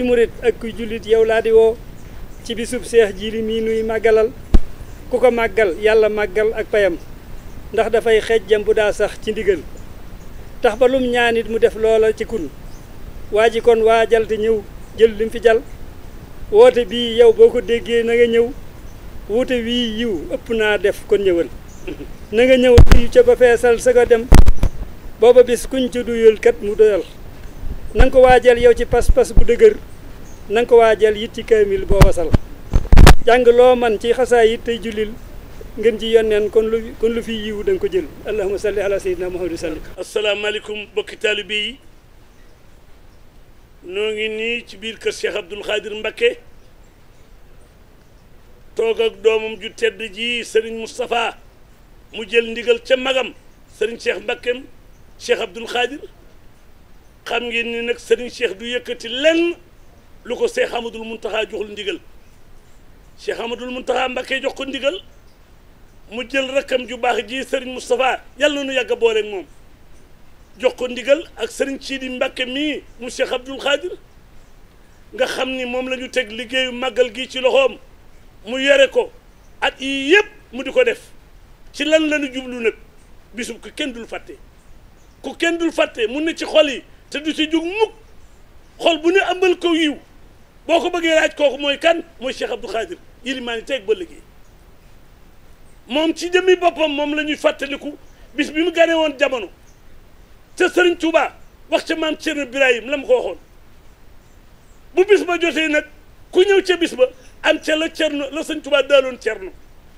murit ak kuy jullit yow laa di woo ci bisub Seex Jili mii nuy màggalal ku ko màggal yàlla màggal ak payam ndax dafay xejjam bu daa sax ci ndigal tax ba lum ñaanit mu def loola ci kun waa ji kon waajal te ñëw jël lim fi jal woote bii yow boo ko déggee na nga ñëw wuute wii yiw ëpp naa def kon ñëwal na nga ñëw yu ca ba feesal sa ko dem booba bis kuñ ci duyul kat mu doyal na nga ko waajal yow ci pas-pas bu dëgër na nga ko waajal it ci kaamil boo wasal jàng loo man ci xasaa it tey jullil ngeen ci yonneen kon lu fi yiw da nga ko jël allahumma salli ala sayyidina muhammad salli asalaamaaleykum bokki taalibe yi noo ngi nii ci biir kër Cheikh Abdoul Khadir Mbacké toog ak doomam ju tedd ji Serigne Moustapha mu jël ndigal ca magam Serigne Cheikh Mbacké Cheikh Abdoul Khadir xam ngeen ni nag Serigne Cheikh du yëkkati lenn lu ko Cheikh Amadou Mountakha joxul ndigal Cheikh Amadou Mountakha Mbacké jox ko ndigal mu jël rakkam ju baax ji Serigne Moustapha yàlla na nu yàgg a booleeg moom jox ko ndigal ak Serigne Sidi Mbacké mii mu Cheikh Abdoul Khadir nga xam ni moom la ñu teg liggéeyu màggal gi ci loxoom mu yore ko at yii yëpp mu di ko def ci lan la ñu jublu nag bisub ku kenn dul fàtte ku kenn dul fàtte mun na ci xol yi te du ci jug mukk xol bu ne ambal ko yiw boo ko bëggee laaj kooku mooy kan mooy Cheikh Abdoul Khadir yilimaani teeg ba liggéey moom ci jëmmi boppam moom la ñuy fàttaliku bis bi mu gane woon jamono te Serigne Touba wax ca maam Thierno Birahim la mu ko waxoon bu bis ba jotee nag ku ñëw ca bis ba am ca la Thierno la Serigne Touba daaloon Thierno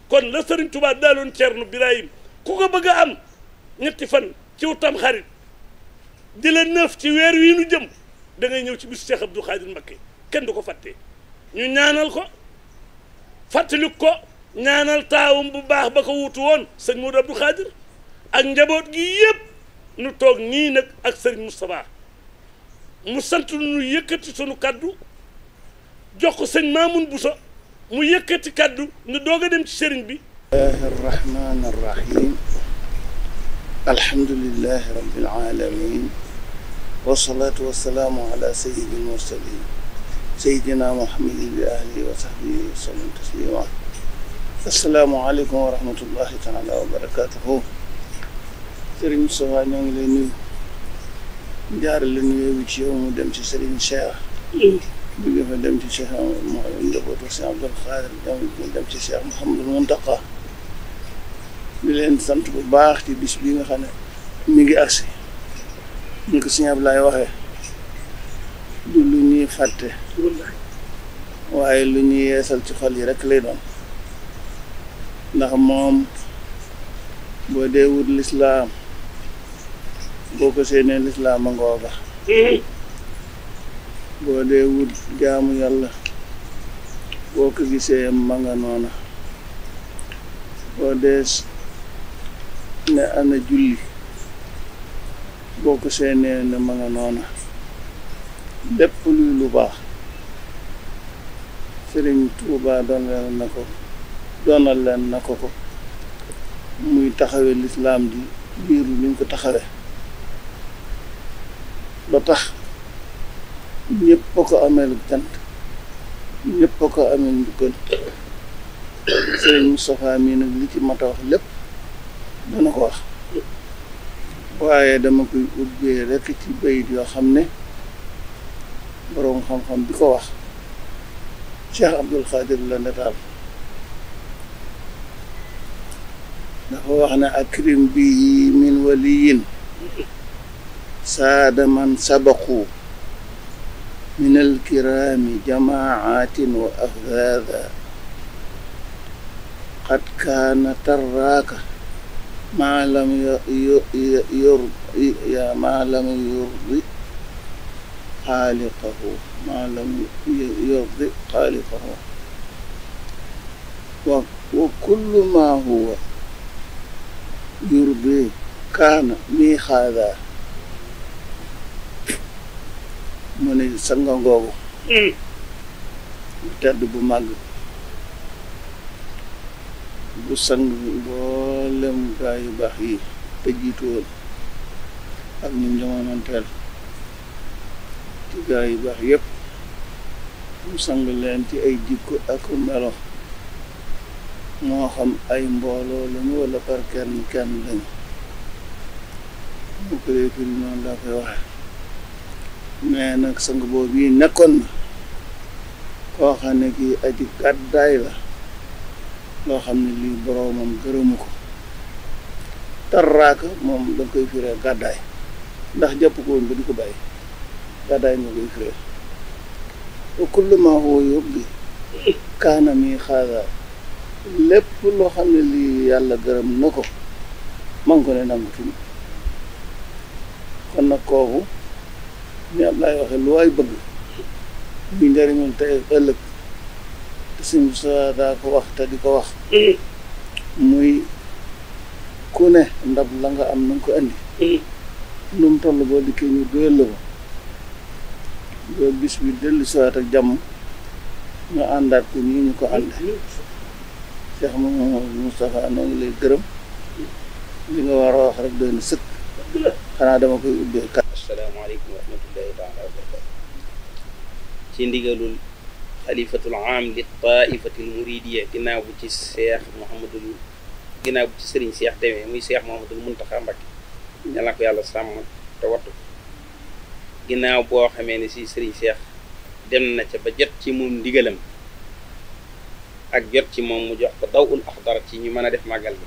kon la Serigne Touba daaloon Thierno Birahim ku ko bëgg a am ñetti fan ci Tam Xarit di la 9 ci weer wii nu jëm da ngay ñëw ci bisu Cheikh Abdoul Khadir Mbacké kenn du ko fàtte ñu ñaanal ko fàttaliku ko ñaanal taawam bu baax ba ko wutu woon sëñ Modou Abdou Khadir ak njaboot gi yëpp nu toog nii nag ak sëriñ Moustapha mu sant nu yëkkati sunu kaddu jox ko sëñ Mamoun Bousso mu yëkkati kaddu nu doog a dem ci sëriñ bi. rahmaani rahim alhamdulillahi rabbil alamin wasalaatu wasalaamu ala sayyidil mursalin sayyidina muhammadin bi ahlihi wa sahbihi wa sallam taslima assalaamu aleykum wa rahmatullahi taala wa barakatuhu sëriñ Moustapha ñoo ngi lay nuyu jaare la nuyoo bi ci yow mu dem ci sëriñ Cheikh bi nga fa dem ci Cheikh njabootu Cheikh Abdoul Khadir mu dem ci Cheikh Mouhamadou Mountakha di leen sant bu baax ci bis bi nga xam ne mi ngi agsi ñu ko Sëñ Ablaye waxee du lu ñuy fàtte waaye lu ñuy yeesal ci xol yi rek lay doon ndax moom boo dee wut lislaam boo ko seenee lislaam a ngooga boo dee wut jaamu yàlla boo ko gisee ma nga noona boo dee ne ana julli boo ko seenee ne ma nga noona lépp luy lu baax Sëriñ Tuubaa doonal leen na ko muy taxawe lislaam di biiru ni ñu ko taxawe ba tax ñëpp a ko ameel cant ñëpp a ko ameel njukkal Sëriñ Moustapha mii nag li ci mat a wax lépp dana ko wax waaye dama koy ubbee rekk ci bayit yoo xam ne boroom xam-xam bi ko wax Cheikh Abdoul Khadir la netaal dafa wax ne akrim bihi min waliyin saada man sabaqu min alkirami jamaatin wa afdada qad kaana tarraaka maa lam yurdi xaaliqahu wa kullu maa huwa yurdi kaana mii xaadaa mu ne sanga ngoogu tedd bu màgg bu sang mboolem gaa yu baax yi te jiitu woon ak ñun jamonoonteel ci gaa yu baax yëpp mu sang leen ci ay jikko ak melo moo xam ay mbooloo lañu wala par kenn kenn lañu mu ko dee firi noonu laa koy waxe mais nag sang boobu yi nekkoon na koo xam ne kii aji gàddaay la loo xam ne lii boroomam gërëmu ko tarraaka moom da koy firee gàddaay ndax jàpp ko woon ba di ko bàyyi gàddaay nga koy firee wa kullu maa huwa yóbbi kaana mi xaada lépp loo xam ne lii yàlla gërëm na ko man ko ne nangutuñ kon nag kooku ni Ablaay waxe lu waay bëgg muy njëriñul tey ëllëg te suñ sa daa ko wax te di ko wax muy ku ne ndab la nga am na nga ko andi lu mu toll boo dikkee ñu doyal la ko ba bis bi dellu siwaat ak jàmm nga àndaat ko nii ñu ko ànde Cheikh Mouhamadou Moustapha noo ngi lay gërëm li nga war a wax rek doy na sëkk xanaa dama koy ubbee kat. asalaamaaleykum wa rahmatullahi taala wa barakatu ci ndigalul xalifatul aam li taifatil muridiya ginnaaw bu ci Cheikh Mouhamadul ginnaaw bu ci sëriñ Cheikh demee muy Cheikh Mouhamadul Muntaxa Mbakke yàlla na ko yàlla sàmm te wattu ginnaaw boo xamee ne si sëriñ Cheikh dem na ca ba jot ci moom ndigalam ak jot ci moom mu jox ko dawul axdar ci ñu mën a def màggal bi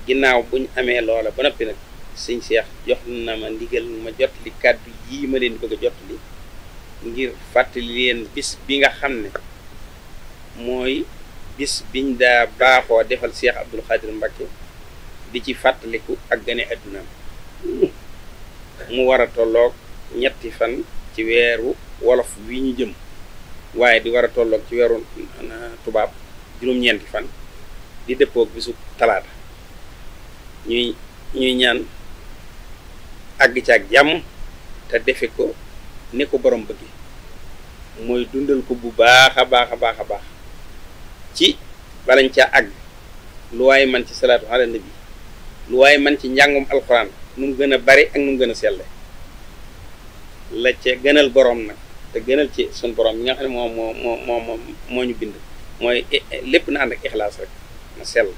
ginnaaw buñ amee loola ba noppi nag sëñ Cheikh jox na ma ndigal ma jot li kàddu yii ma leen di bëgg a jot li ngir fàttali leen bis bi nga xam ne mooy bis biñ daa baaxoo defal Cheikh Abdoul Khadir Mbacké di ci fàttaliku ak gane addunaam mu war a tolloog ñetti fan ci weeru wolof wi ñu jëm waaye di war a tolloog ci weeru tubaab juróom-ñeenti fan di dëppoog bisu talaata ñuy ñaan àgg ci ak jàmm te defe ko ne ko borom bëgg mooy dundal ko bu baax a baax a baax a baax ci balañ ca àgg lu waaye man ci salaatu ala nabi lu waaye man ci njàngum alxuraan nu mu gën a bari ak nu mu gën a selle la ca gënal borom nag te gënal ci sun borom yi nga xam ne moo ñu bind mooy lépp na ànd ak ixlaas rek na sell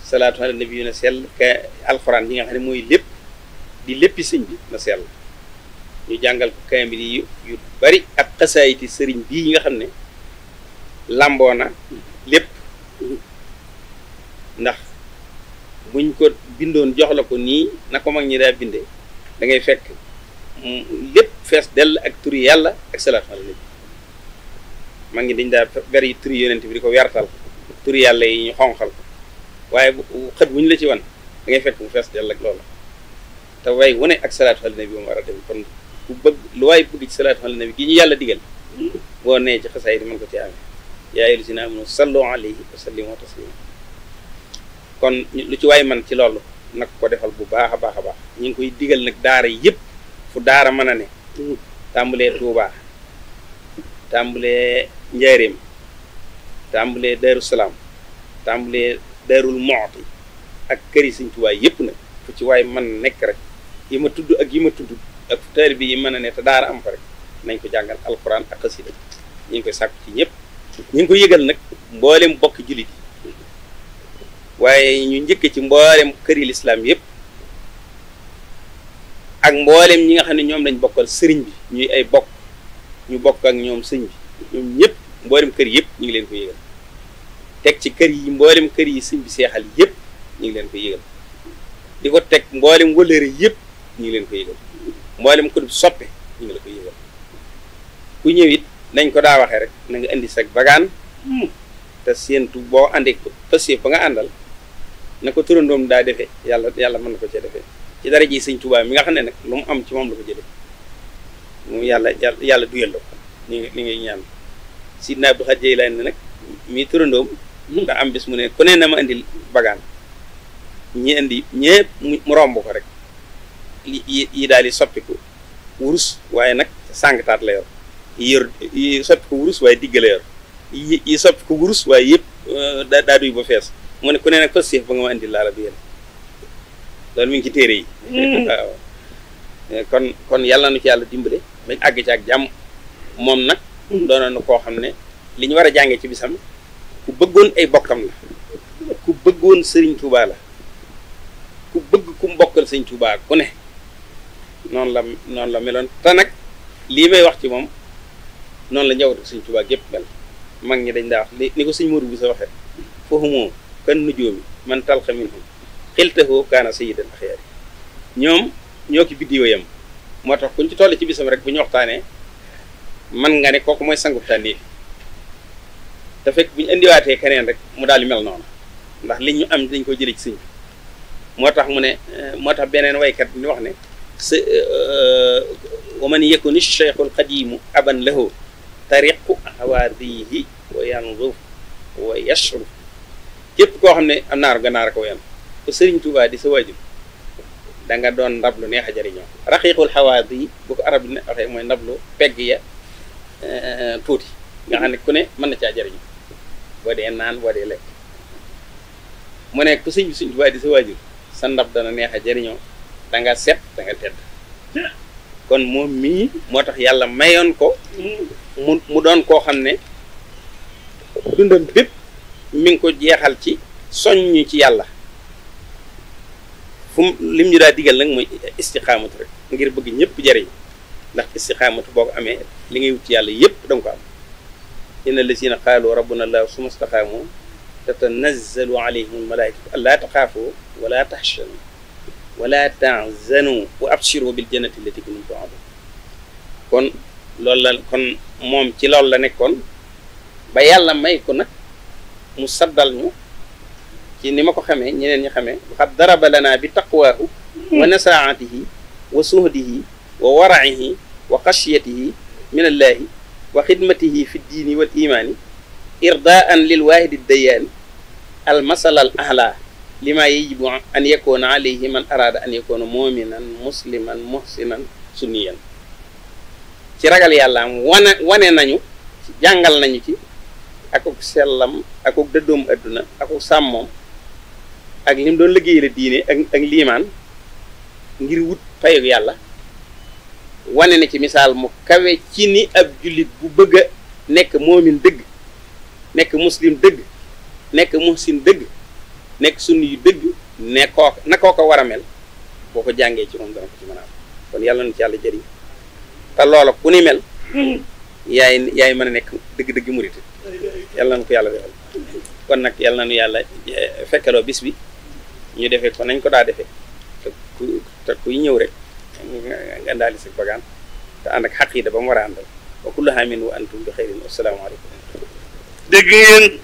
salaatu ala nabi yu na sell ka alxuraan yi nga xam ne mooy lépp di léppi sëñ bi na sell ñu jàngal ko kaamil yi yu bari ak xasaayiti sëriñ bii yi nga xam ne làmboo na lépp ndax buñ ko bindoon jox la ko nii na ko mag ñi daa binde da ngay fekk lépp fees dell ak turi yàlla ak salaatu ala nabi mag ñi dañ daa bari turi yonent bi di ko wertal turi yàlla yi ñu xonqal ko waaye xët bu ñu la ci wan da ngay fekk mu fees dell ak loola te way wu ne ak salaatu ala nabi moom war a dem kon ku bëgg lu waay bëgg ci salaatu ala nabi gi ñu yàlla digal boo nee ci xasaay di mën ko ci amee yaa ayyuhal lazina aamanu sallu alayhi wa sallimu taslima kon lu ci waay man ci loolu nag ko defal bu baax a baax a baax ñu ngi koy digal nag daara yëpp fu daara mën a ne tàmbalee Tuubaa tàmbalee Njaaréem tàmbalee Daaru Salaam tàmbalee Daarul Muxti ak këri Sëñ Tuubaa yëpp nag fu ci waay mën nekk rek yi ma tudd ak yi ma tudd ak taalibe bi yi mën a ne te daara am fa rek nañ ko jàngal alxuraan ak xasida ñu ngi koy sàkku ci ñëpp ñu ngi ko yëgal nag mboolem bokk jullit yi waaye ñu njëkk ci mboolem këri lislaam yëpp ak mboolem ñi nga xam ne ñoom lañ bokkal sëriñ bi ñuy ay bokk ñu bokk ak ñoom sëñ bi ñoom ñëpp mboolem kër yëpp ñu ngi leen ko yëgal teg ci kër yi mboolem kër yi sëñ bi seexal yëpp ñu ngi leen ko yëgal di ko teg mboolem wëllëre yëpp ñu ngi leen ko yëgal mboolem ko soppe ñu ngi la ko yëgal ku ñëw it nañ ko daa waxee rek na nga indi sag bagaan te séentu boo àndee ko passif ba nga àndal na ko turandoom daa defee yàlla mën na ko cee defee ci dara ji Sëñ Tuubaa mi nga xam ne nag lu mu am ci moom la ko jëlee moom yàlla duyal la ko ni ngay ñaan Sidna Abdou Khadir Jeylaani nag mii turandoom nga am bis mu ne ku ne na ma indil bagaan ñi indi ñëpp mu romb ko rek yi daal di soppiku wurus waaye nag sàngtaat la yor yi soppiku wurus waaye digg la yor yi soppiku wurus waaye yëpp daa duy ba fees mu ne ku ne nag fas ba nga ma indil laala bi yéen loolu mi ngi ci téere yi waaw kon yàlla na ci yàlla dimbale bañ àgg ci ak jàmm moom nag doonoon na koo xam ne li ñu war a jàngee ci bisam ku bëggoon ay bokkam la ku bëggoon Sëriñ Tuubaa la ku bëgg ku mbokkal Sëriñ Tuubaa ku ne noonu la meloon te nag lii may wax ci moom noonu la njabootu Sëriñ Tuubaa gépp mel mag ñi dañ daa wax ni ko sëñ Modou bi sa waxee foofu moom kan nujoomi man talxa minhum xiltahu kaana sayyidan axyaari ñoom ñoo ki biddiwo yam moo tax kuñ ci toll ci bisam rek bu ñu waxtaanee man nga ne kooku mooy sangub tànni te fekk bu ñu indiwaatee keneen rek mu daal di mel noonu ndax li ñu am dañ ko jëlee ci sëñ bi moo tax mu ne moo tax beneen waykat ni wax ne sa wa man yakuni cheikhul qadimu aban lahu tariqu hawaadihi wa yanzur wa yashru képp koo xam ne am naaru ganaar ko yan ko Sëriñ Tuubaa di sa waajur da nga doon ndab lu neex a jëriñoo raqiqul hawaadi bu ko arab ne waxee mooy ndab lu pegg ya tuuti nga xam ne ku ne mën na caa jëriñu boo dee naan boo dee lekk mu ne ku Sëriñ Tuubaa di sa waajur sa ndab dana neex a jëriñoo da nga set da nga tedd kon moom mii moo tax yàlla mayoon ko mu doon koo xam ne dundam bépp mi ngi ko jeexal ci soññ ci yàlla fu mu lim ñu daa digal nag mooy istiqaamatu rek ngir bëgg ñëpp jariñ ndax istiqaamatu boo ko amee li ngay wut ci yàlla yëpp danga ko am inna lazina qaalu rabbuna allah summa staqaamu tatanazzalu alayhim almalaikatu allaa taxaafu wala taxshanu wala tahzanu wa abshiru bil jannati allati kuntum tu'adun kon loolu la kon moom ci loolu la nekkoon ba yàlla may ko nag mu saddal ñu ci ni ma ko xamee ñeneen ñi xamee waxat daraba lana bi taqwaahu wa nasaatihi wa suhdihi wa wara'ihi wa xashyatihi min allahi wa xidmatihi fi ddiini wal imaani irdaan lil waahidi dayaani al masala al ahla lima yajibu an yakuna alayhi man araada an yakuna muminan musliman muhsinan sunniyan ci ragal yàlla am wane nañu jàngal nañu ci akuk sellam akuk dëddoom adduna akuk sàmmoom ak lim doon liggéeyal diine ak liimaan ngir wut fayog yàlla wane na ci misaal mu kawe ci ni ab jullit bu bëgg a nekk moomin dëgg nekk muslim dëgg nekk muhsin dëgg nekk sunni yu dëgg ne koo ko war a mel boo ko jàngee ci moom dana ko ci mën a am kon yàlla na ci yàlla jëriñ te loola ku ni mel yaay mën a nekk dëgg-dëgg murit yàlla na ko yàlla defal kon nag yàlla na nu yàlla fekkaloo bis bi ñu defee ko nañ ko daa defee te kuy ñëw rek nga ndaali sa bagaan te ànd ak xaqiida ba mu war a àndal wa kullu aamin wa antum bi xayrin asalaamaaleykum. dégg ngeen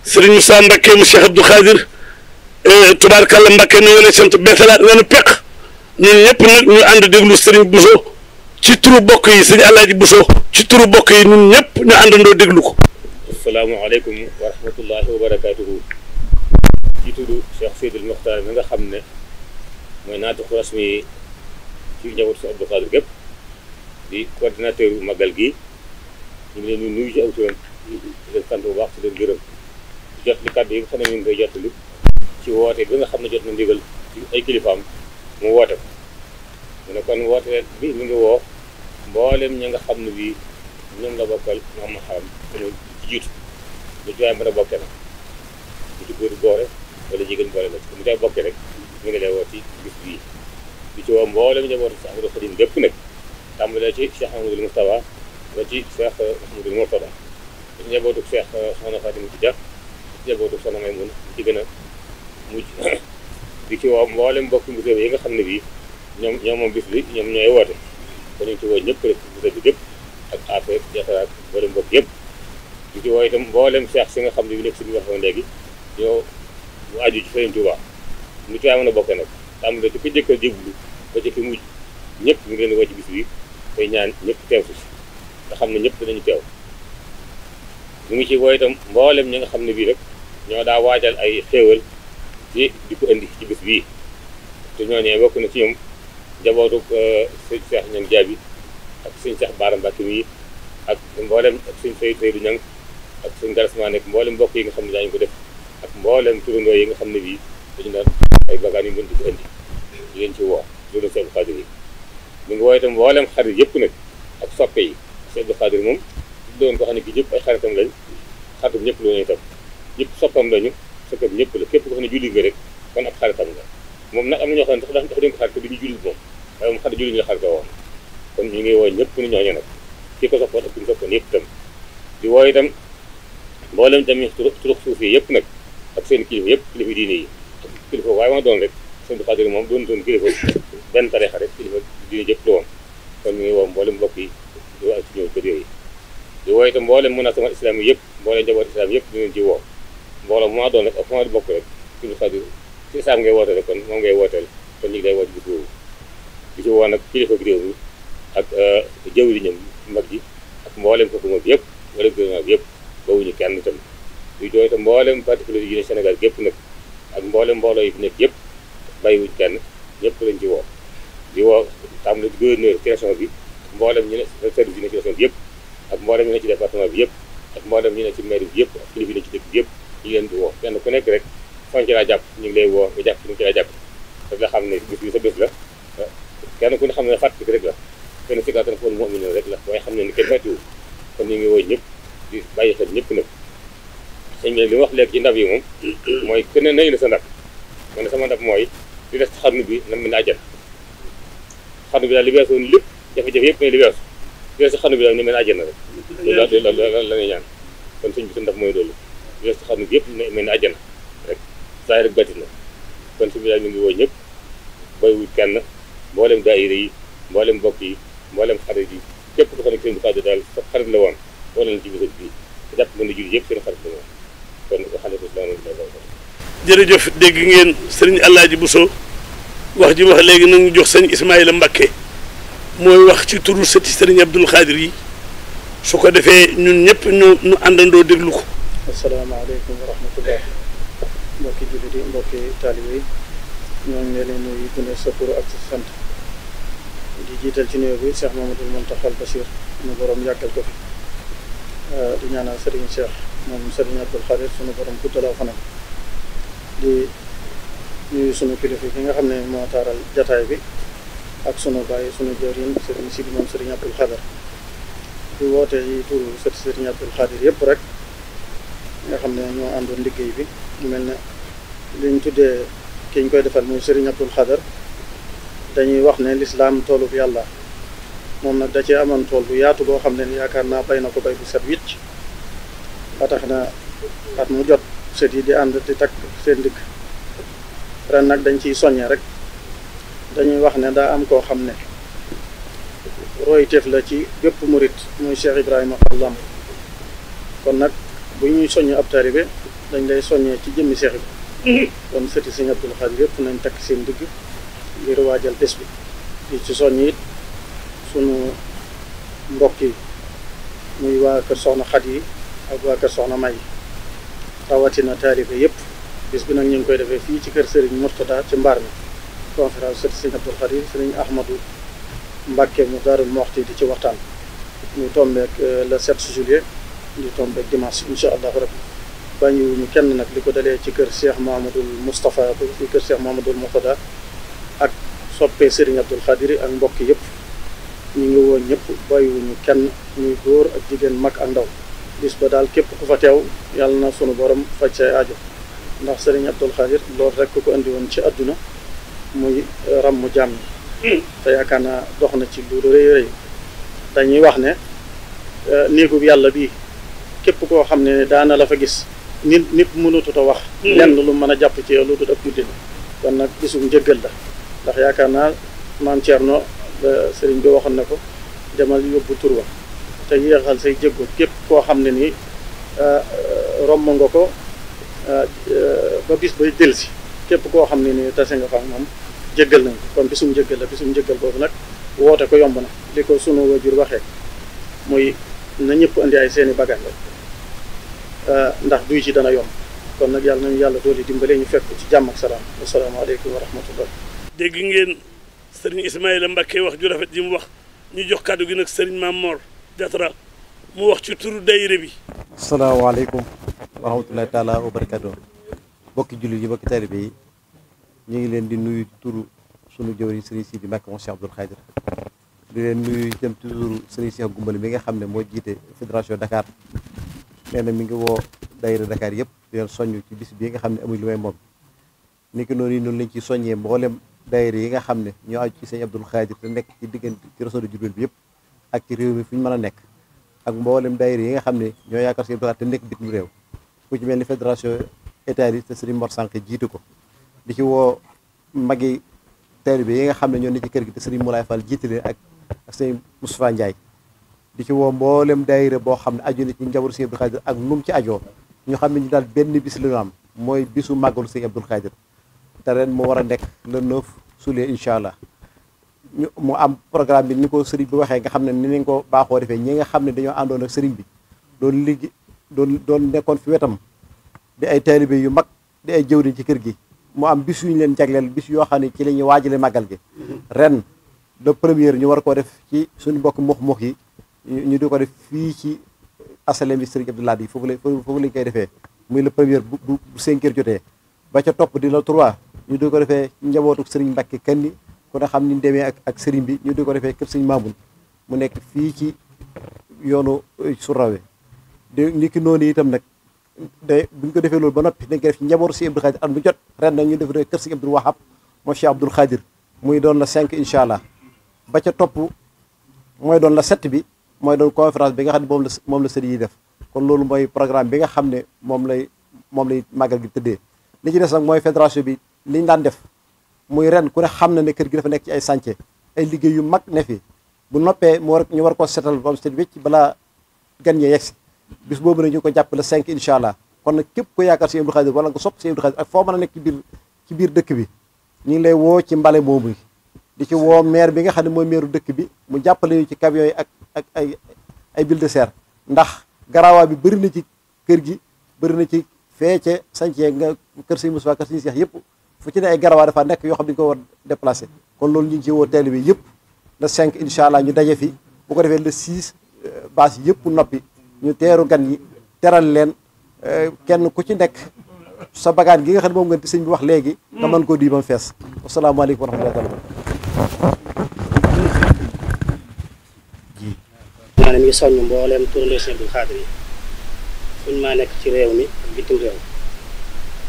sëriñ Moussa Mbacké mu Cheikh Abdou Khadir tubaarkàlla Mbacké nu wala sant beesalaat wenu peq ñun ñëpp nag ñu ànd déglu sëriñ Bousso ci turu bokk yi sëriñ Alaaji Bousso ci turu bokk yi ñun ñëpp ñu àndandoo déglu ko. asalaamaaleykum wa rahmatullahi wa barakaatuhu. ci turu Cheikh Seydil Mokhtar mi nga xam ne mooy naatiqu rasmi ci njabootu Cheikh Abdou Khadir gépp di coordinateur bu magal gi ñu ngi leen di nuyu ci aw turam di leen sant bu baax ci leen gërëm jot li kàddu yi nga xam ne ñu ngi koy jottali ci woote bi nga xam ne jot na ndigal ci ay kilifaam mu woote ko mu ne kon woote bi mi ngi woo mboolem ñi nga xam ne bii ñoom la bokkal Mouhamad Haram dañoo ci jiitu lu ci waay mën a bokkee nag lu ci góor boore wala jigéen boole la mu day bokkee rek ñu ngi lay woo ci bis bii di ci woo mboolem njabootu Cheikh Ahmadou Khadim gépp nag tàmbalee ci Cheikh Ahmadou Moustapha ba ci Cheikh Ahmadou Mourtada ci njabootu Cheikh Soxna Fatima Dia ci njabootu Soxna Maymouna ci gën a mujj di ci woo mboolem mbokk mu yi nga xam ne bii ñoom moom bis bi ñoom ñooy woote kon ñu ci woo ñëpp rek bis bi gépp ak affaire jafaraak mboolem mbokk yëpp di ci woo itam mboolem Cheikh si nga xam ne bi nekk si biir waxoon léegi ñoo mu aju ci Sëriñ Tuubaa mu ci mën a bokkee nag tàmbalee ci ko jëkk a jéblu ba ci ki mujj ñëpp ñu ngi leen di woo ci bis bi koy ñaan ñëpp teew si nga xam ne ñëpp dinañu teew ñu ngi ci woo itam mboolem ñi nga xam ne bii rek ñoo daa waajal ay xéewal di ko indi ci bis bii te ñooñee bokk na ci ñoom njabootu sëñ Cheikh Ñang Jaabi ak sëñ Cheikh Baara Mbàkke mi ak mboolem ak sëñ Seydou Ñang ak sëñ Galasmaa nekk mboolem mbokk yi nga xam ne daañu ko def ak mboolem turandoo yi nga xam ne bii dañu daan ay bagaan yu mën di ko indi di leen ci woo loolu Cheikh Khadir yi ñu ngi woo itam mboolem xarit yëpp nag ak soppe yi Sëñ Abdou Khadir moom doon ko xam ne gi ñëpp ay xaritam lañ xaritam ñëpp la woon itam ñëpp soppam lañu soppam ñëpp la képp ko xam ne julli nga rek kon ab xaritam nga moom nag am na ñoo xam ne dafa dañ ko xarit te duñu julli moom waaye moom xarit julli ñu la xarit woon kon ñu ngi woo ñëpp ñu ñooñu nag kii ko soppoon ak ki ñu soppoon yëpp itam di woo itam mboolem tamit turux suuf yi yëpp nag ak seen kilifa yëpp kilifa diine yi ak kilifa waaye ma doon rek Sëñ Abdou Khadir moom doon kilifa benn tarixa rek kilifa diine yëpp la woon kon ñu ngi woo mboolem mbokk yi di woo ak ci ñëw kër yooyu di woo itam mboolem munasama islam yi yëpp mboolem njaboot islam yëpp di leen ci woo mbooloo mu ma doon rek ak fu ma bokk rek Sëñ Abdou Khadir ci islam ngay woote rek kon moom ngay wooteel kon ñu ngi lay woote bis boobu di ci woo nag kilifa réew mi ak jawriñam mag ji ak mboolem xukuma bi yëpp wala gouvernement bi yëpp bawuñu kenn itam di jooy itam mboolem parti politique yi ne Sénégal gépp nag ak mboolem mbooloo yi fi nekk yëpp bàyyiwuñ kenn ñëpp lañ ci woo di woo tam la gouverneur ci région bi ak mboolem ñu ne service yi ne ci région bi yëpp ak mboolem ñu ne ci département bi yëpp ak mboolem ñu ne ci maire bi yëpp ak kilifa yi ne ci dëkk bi yëpp ñu leen di woo kenn ku nekk rek foñ ci laa jàpp ñu ngi lay woo nga jàpp ñu ci laa jàpp daf la xam ne bis bi sa bés la kenn ku ne xam ne fàttali rek la kenn si gàttal foon moom ñu rek la waaye xam ne ni kenn fàttiwu kon ñu ngi woo ñëpp di bàyyi xel ñëpp nag sëñ bi li wax léegi ci ndab yi moom mooy ku ne nañu la sa ndab man ne sama ndab mooy li des ci xarnu bi na mel ne àjjana xarnu bi daal li weesu woon lépp jafe-jafe yëpp ne li weesu li des ci xarnu bi daal ni mel ne àjjana rek loolu la ñuy ñaan kon sëñ bi sa ndab mooy loolu li des ci xarnu bi yëpp ne mel ne àjjana rek saa rek bàtti na kon sëñ bi daal ñu ngi woo ñëpp bàyyiwul kenn mboolem daayira yi mboolem mbokk yi mboolem xarit yi képp ko xam ne Sëñ Abdou Khadir daal sa xarit la woon wala na ci bisat bii te jàpp mën na julli yëpp seen xarit la woon kon waxale ko jërëjëf dégg ngeen sëriñ Alaaji Bousso wax ji wax léegi nañu jox sëñ Ismaïla Mbacké mooy wax ci turu sëti sëriñ Abdou Khadir yi su ko defee ñun ñëpp ñu àndandoo déglu ko. asalaamaaleykum wa rahmatullah mbokki jullit yi mbokki taalibe yi ñoo ngi leen di nuyu ku ne sa tur ak sa sant di jiital ci nuyoo bi Cheikh Mamadou Mountakha Bachir sunu borom yàggal ko fi di ñaanal Serigne Cheikh moom Serigne Abdou Khadir sunu borom guddal fanam di nuyu sunu kilifa yi nga xam ne moo taaral jataay bi ak sunu baay sunu jëwriñ Serigne Sidi moom Serigne Abdou Khadir di woote yi turu Serigne Abdou Khadir yëpp rek nga xam ne ñoo àndoon liggéey bi mu mel ne liñ tuddee ki ñu koy defal muy Serigne Abdou Khadir dañuy wax ne lislaam toolu bu yàlla moom nag da cee amoon tool bu yaatu boo xam ne ni yaakaar naa bay na ko bay bu set wicc ba tax na at mu jot set yi di ànd di takk seen dëkk ren nag dañ ciy soññe rek dañuy wax ne daa am koo xam ne royteef la ci bépp murit muy Cheikh Ibrahima Fall Lamp kon nag bu ñuy soññ ab taalibe dañ lay soññee ci jëmmi Cheikh bi kon sëti Sëñ Abdou Khadir yëpp nañ takk seen digg ngir waajal bés bi di ci soññ it sunu mbokk yi muy waa kër soxna Xat yi ak waa kër soxna May rawatina taalibe yëpp bis bi nag ñu ngi koy defee fii ci kër Serigne Mourtada ci mbaar mi conférence sëti Sëñ Abdou Khadir Serigne Ahmadou Mbacké mu Daarul Moxti di ci waxtaan ñu tombeek le 7 juillet di tombeek dimanche incha allahu rabbi bàyyiwuñu kenn nag li ko dalee ci kër Cheikh Mahamadul Moustapha ba ci kër Cheikh Mahamadul Mourtada ak soppee Serigne Abdou Khadir ak mbokk yëpp ñu ngi woon ñëpp bàyyiwuñu kenn muy góor ak jigéen mag ak ndaw bis ba daal képp ku fa teew yàlla na sunu borom faj say aajo ndax Serigne Abdou Khadir loolu rek ko andi woon ci àdduna muy ràmmu jàmm te yaakaar naa dox na ci lu rëy rëy dañuy wax ne néegub yàlla bii képp koo xam ne daana la fa gis nit mënatut a wax lenn lu mën a jàpp ci yow lu dul ab jullit kon nag bisum njëggal la ndax yaakaar naa maam Thierno sëriñ bi waxoon na ko demal yóbbu tur wa te yéexal say jéggu képp koo xam ne nii romb nga ko ba bis bay delsi képp koo xam ne nii tase nga fa ak moom jéggal nañ ko kon bisum njëggal la bisum njëggal boobu nag woote ko yomb na li ko sunu wajur waxee muy na ñëpp indi ay seeni bagage ndax duy ci dana yomb kon nag yàlla nañu yàlla doole dimbale ñu fekk ci jàmm ak salaam asalaamaaleykum wa rahmatullah dégg ngeen sëriñ Ismaïla Mbacké wax ju rafet ji mu wax ñu jox kàddu gi nag sëriñ Mame Mor Diatra mu wax ci turu daayira bi. asalaamaaleykum wa rahmatullahi taala wa barakatuh bokki jullit yi bokki taalibe yi ñu ngi leen di nuyu turu sunu jëwriñ sëriñ Sidi Mbacké moom Cheikh Abdou Khadir di leen nuyu jëm toujours Serigne Cheikh Goumbali mi nga xam ne moo jiite fédération Dakar nee na mi ngi woo daayira Dakar yëpp di leen soññ ci bis bii nga xam ne amuñ lu may moom ni ki noonu yi noonu lañ ci soññee mboolem daayira yi nga xam ne ñoo aju ci sëñ Abdoul Khadir te nekk ci diggante ci réseau de Diourbel bi yëpp ak ci réew mi fu ñu mën a nekk ak mboolem daayira yi nga xam ne ñoo yaakaar sëñ Abdoul Khadir te nekk bitim réew ku ci mel ni fédération état yi te Serigne Mor Sànq jiitu ko di ci woo magi taalibe yi nga xam ne ñoo ne ci kër gi te Serigne Moulay Fall jiite leen ak sëñ Moustapha Ndiaye di ci woo mboolem daayira boo xam ne aju na ci njabootu sëñ Abdoul Khadir ak num ci ajoo ñu xam ne ñu daal benn bis la ñu am mooy bisu màggalu sëñ Abdoul Khadir te ren mu war a nekk le 9 juillet incha allah ñu mu am programme bi ni ko sëriñ bi waxee nga xam ne ni nañ ko baaxoo defee ñi nga xam ne dañoo àndoon ak sëriñ bi doon liggéey doon nekkoon fi wetam di ay taalibe yu mag di ay jëwriñ ci kër gi mu am bis yu ñu leen jagleel bis yoo xam ne ci la ñuy waajale màggal gi ren le premier ñu war koo def ci suñu mbokk mux yi ñu di ko def fii ci asalem bi sëriñ Abdoul Ahad yi foofu lañ koy defee muy le premier bu 5 heures jotee ba ca topp di la 3 ñu di ko defee njabootu sëriñ Mbàkke Kanni ku ne xam ni demee ak sëriñ bi ñu di ko defee kër sëriñ Mamoun mu nekk fii ci yoonu Sourawe de ni ki noonu itam nag de buñ ko defee loolu ba noppi dañ koy def ci njabootu sëriñ Abdoul Khadir at bu jot ren nag ñu def kër sëriñ Abdoul Wahab moo Cheikh Abdoul Khadir muy doon la 5 incha allah ba ca topp mooy doon la 7 bi mooy doon conférence bi nga xam ne moom la sëriñ yi def kon loolu mooy programme bi nga xam ne moom lay màggal gi tëddee li ci des nag mooy fédération bi li ñu daan def muy ren ku ne xam na ne kër gi dafa nekk ci ay chantier ay liggéey yu mag ne fi bu noppee ñu war koo setal ba mu set wécc balaa gan ñee yegsi bis boobu nag ñu ko jàpp le 5 incha allah kon nag képp ko yaakaar Sëñ Abdoul Khadir wala nga sopp Sëñ Abdoul Khadir ak foo mën a nekk ci biir dëkk bi ñu ngi lay woo ci mbale moomu di ci woo maire bi nga xam ne mooy maireu dëkk bi mu jàppale ñu ci camions yi ak ay bil de serre ndax garawaa bi bëri na ci kër gi bëri na ci feece chantier nga kër Sëñ Moussa kër Sëñ Cheikh yëpp fu ci ne ay garawaa dafa nekk yoo xam ne dañu ko war déplacé kon loolu ñu ngi ci woo teel bi yëpp le 5 incha allah ñu daje fi bu ko defee le 6 bâche yëpp noppi ñu teeru gan yi teral leen kenn ku ci nekk sa bagaan gi nga xam ne moom nga sëñ bi wax léegi nga mën koo di ba mu fees asalaamaaleykum wa rahmatullahi taala maanaam ñu soññ mbooleem turandoo Sëñ Abdoul Khadir yi fuñ maa nekk ci réew mi ak bitim réew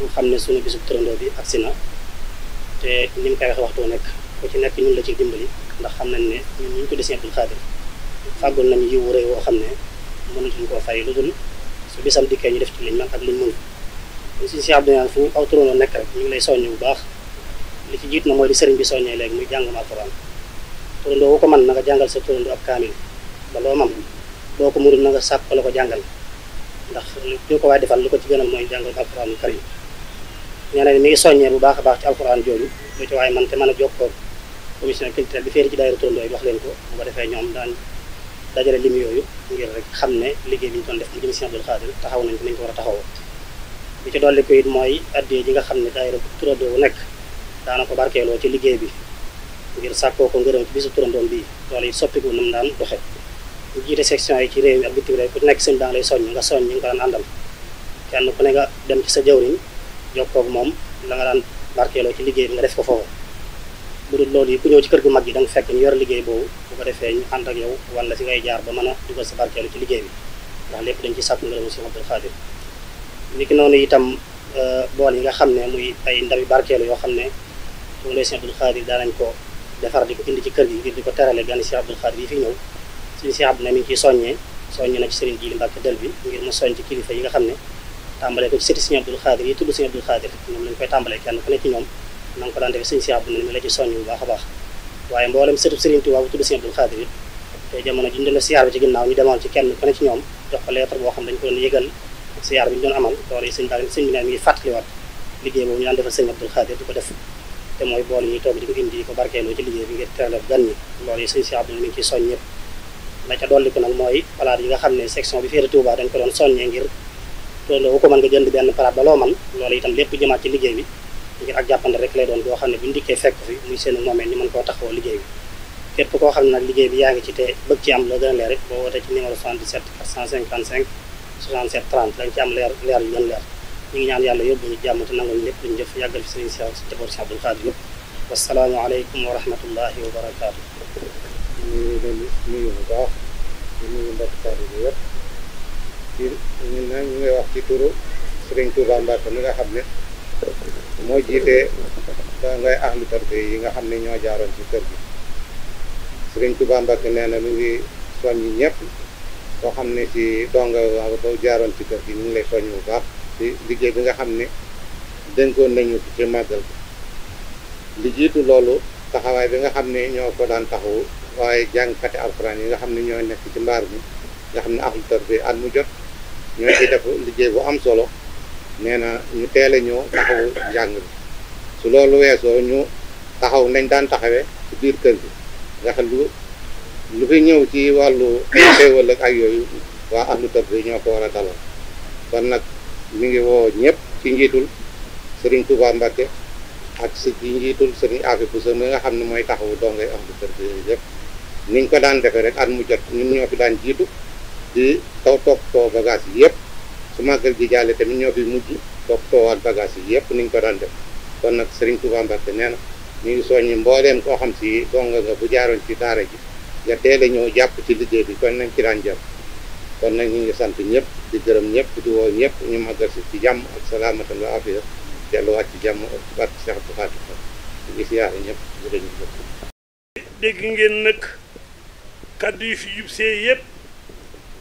ñu xam ne suñu bisub turandoo bi agsi na te ni mu koy wax waxtu nekk ku ci nekk ñun la ci dimbali ndax xam nañ ne ñun ñu ko di Sëñ Abdoul Khadir fàggul nañu yiwu rëy woo xam ne mënatuñ koo fay lu dul su bisam dikkee ñu def ci liñ man ak liñ mën ñu si Cheikh Abdoul fu aw turandoo nekk rek ñu ngi lay soññ bu baax li ci jiit na mooy di sëriñ bi soññee léegi muy jàngum alxuraan turandoo wu ko mën na nga jàngal sa turandoo ab kaamil ba loo mam boo ko mënul na nga sàkk la ko jàngal ndax lu ko waay defal lu ko ci gënal mooy jàngal alxuraanul karim ñeneen mi ngi soññee bu baax a baax ci alxuraan jooju lu ci waaye man te mën a jokkoo commission culturelle bi féeri ci daayira turandoo yi wax leen ko bu ko defee ñoom daan dajale lim yooyu ngir rek xam ne liggéey bi ñu doon def mu jëm Sëñ Abdoul Khadir taxaw nañ ko nañ ko war a taxawoo bi ci dolli ko it mooy addee ji nga xam ne daayira turandoo bu nekk daana ko barkeeloo ci liggéey bi ngir sàkkoo ko ngërëm ci bisu turandoom bii loolu it soppiku nam daan doxe ñu jiite section yi ci réew mi ak bitim réew ku nekk sëñ baa ngi lay soññ nga soññ ñu nga daan àndal kenn ku ne nga dem ci sa jawriñ jokkoog moom la nga daan barkeeloo ci liggéey bi nga def ko foofu bu dul loolu yi ku ñëw ci kër gu mag gi da nga fekk ñu yor liggéey boobu bu ko defee ñu ànd ak yow wala fi ngay jaar ba mën a dugal sa barkeelu ci liggéey bi ndax lépp dañ ci sàkk ngërëmu Sëñ Abdoul Khadir niki noonu itam bool yi nga xam ne muy ay ndawi barkeelu yoo xam ne turandoo Sëñ Abdoul Khadir daanañ ko defar di ko indi ci kër gi ngir di ko terale gani Sëñ Abdoul Khadir yi fi ñëw suñu Sëñ Abdou ne mi ngi ciy soññee soññ na ci Sëriñ Jili Mbàkke del bi ngir mu soññ ci kilifa yi nga xam ne tàmbalee ko ci sëti Sëñ Abdoul Khadir yi tudd Sëñ Abdoul Khadir ñoom lañ koy tàmbalee kenn ku ne ci ñoom na nga ko daan defee Sëñ Sëñ Abdou ne mi la ci soññ bu baax a baax waaye mboolem sëtub Sëriñ Tuubaa bu tudd Sëñ Abdoul Khadir yi te jamono ji ñu doon siyaar bi ci ginnaaw ñu demoon ci kenn ku ne ci ñoom jox ko lettre boo xam dañ ko doon yëgal siyaar bi ñu doon amal loolu yi sëñ bi ne mi ngi fàttaliwaat liggéey boobu ñu daan defal Sëñ Abdoul Khadir di ko def te mooy bool yi ñuy toog di ko indi di ko barkeeloo ci liggéey bi ngir terale gan ñi loolu yi Sëñ Sëñ Abdou mi ngi ciy soññ ñëpp la ca dolli ko nag mooy palaat yi nga xam ne section bi féete Touba dañ ko doon soññee ngir turandoo wu ko mën nga jënd benn palaat ba loo man loolu itam lépp jëmaat ci liggéey bi ngir ak jàppande rek lay doon boo xam ne buñu dikkee fekk fi muy seen moomee ñu mën koo taxawoo liggéey bi képp koo xam ne nag liggéey bi yaa ngi ci te bëgg ci am la gën a leer rek boo wootee ci numéro 77 455 67 30 dañ ci am leer yu gën leer ñu ngi ñaan yàlla yóbbu ñu jàmm te nangul lépp luñu jëf yàggal fi sëriñ si jaboot Sëñ Abdoul Khadir yëpp wasalaamu aleykum wa rahmatullahi wa barakaatu ñu ngi leen di nuyu bu baax di nuyu mbokk taalibe yëpp ñu ngi wax ci turu Serigne Touba Mbacke mi nga xam ne moo jiite ngay ahlu tarbiya yi nga xam ne ñoo jaaroon ci kër gi. Serigne Touba Mbacke nee na mi ngi soññi ñëpp koo xam ne ci donga ba jaaroon ci kër gi ñu ngi lay soññ bu baax ci liggéey bi nga xam ne dénkoon nañu ci màggal bi. li jiitu loolu taxawaay bi nga xam ne ñoo ko daan taxawu waaye jàngkati alxuraan yi nga xam ne ñoo nekk ci mbaar mi nga xam ne ahlu tarbiya at mu jot ñoo ci def liggéey bu am solo nee na ñu teel a ñëw taxawu njàng bi su loolu weesoo ñu taxaw nañ daan taxawee ci biir kër gi nga xam lu fi ñëw ci wàllu xéewal ak yooyu waa ahlu tarbiya ñoo ko war a dalal kon nag mi ngi woo ñëpp ci njiitul Serigne Touba Mbacke ak ci njiitul Serigne Afi Bousso mi nga xam ne mooy taxawu dongay ahlu tarbiya yëpp niñ ko daan defee rek at mu jot ñun ñoo fi daan jiitu di toppatoo bagage yi yëpp su màggal gi jàllee tamit ñoo fi mujj toppatoowaat bagage yi yëpp niñ ko daan def kon nag Serigne Touba Mbacke nee na ñu ngi soññi mbooleem koo xam si donga nga bu jaaroon ci daara ji nga teel a ñëw jàpp ci liggéey bi kon nañ ci daan jàpp kon nag ñu ngi sant ñëpp di gërëm ñëpp di woo ñëpp ñu màggal si ci jàmm ak salaamatan wa afiya delluwaat ci jàmm ak barke Cheikh Abdou Khadir ñu ngi siyaare ñëpp jërëjëf. dégg ngeen nag kaddu yi fi jub see yëpp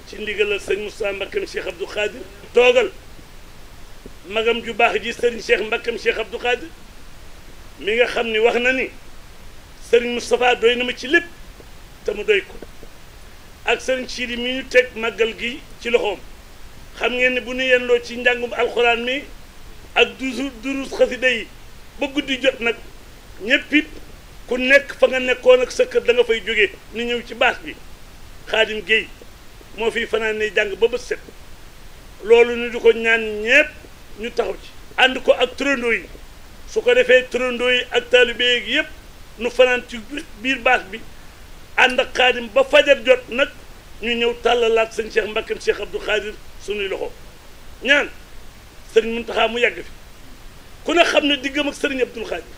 ci ndigalal sëñ Moussa Mbakkeem Cheikh Abdou Khadir toogal magam ju baax ji sëriñ Cheikh Mbakkeem Cheikh Abdou Khadir mi nga xam ni wax na ni sëriñ Moustapha doy na ma ci lépp te mu doy ko ak sëriñ Sidi mi ñu teg màggal gi ci loxoom xam ngeen ne bu ñu yenloo ci njàngum alxuraan mi ak durus xasida yi ba guddi jot nag ñëpp it ku nekk fa nga nekkoon ak sa kër da nga fay jógee ni ñëw ci baas bi Xaadim Géey moo fiy fanaan ne jàng ba bët set loolu ñu di ko ñaan ñëpp ñu taxaw ci ànd ko ak turandoo yi su ko defee turandoo yi ak taalibe yeeg yëpp nu fanaan ci biir baas bi ànd ak Xaadim ba fajar jot nag ñu ñëw tàllalaat sëñ Cheikh Mbakkeem Cheikh Abdou Khadir sunuy loxo ñaan sëriñ Muntaxa mu yàgg fi ku ne xam ne diggam ak sëriñ Abdou Khadir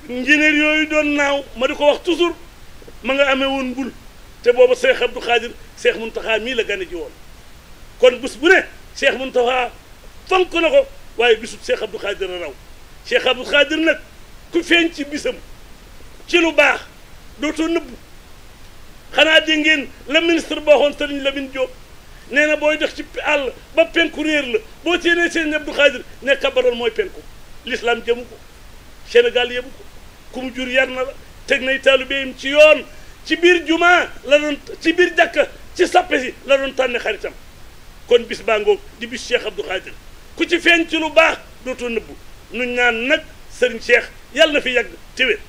njéenéer yooyu doon naaw ma di ko wax toujours ma nga amee woon mbul te booba Cheikh Abdou Khadir Cheikh Muntaxa mii la gane ji woon kon bés bu ne Cheikh Muntaxa fonk na ko waaye bisub Cheikh Abdou Khadir a raw Cheikh Abdou Khadir nag ku feeñ ci bisam ci lu baax dootoo nëbbu xanaa dégg ngeen la ministre boo xoon Serigne Lamine Diop nee na booy dox ci àll ba penku réer la boo séenee seen Abdou Khadir ne kabaral mooy penku l'islam jëmu ko Sénégal yëbu ko ku mu jur yar na la teg nay taalibeem ci yoon ci biir jumaa la doon ci biir jàkka ci sappe si la doon tànne xaritam kon bis baa ngoog di bis Cheikh Abdou Khadir ku ci feeñ ci lu baax dootoo nëbbu nu ñaan nag Serigne Cheikh yàlla na fi yàgg ci wér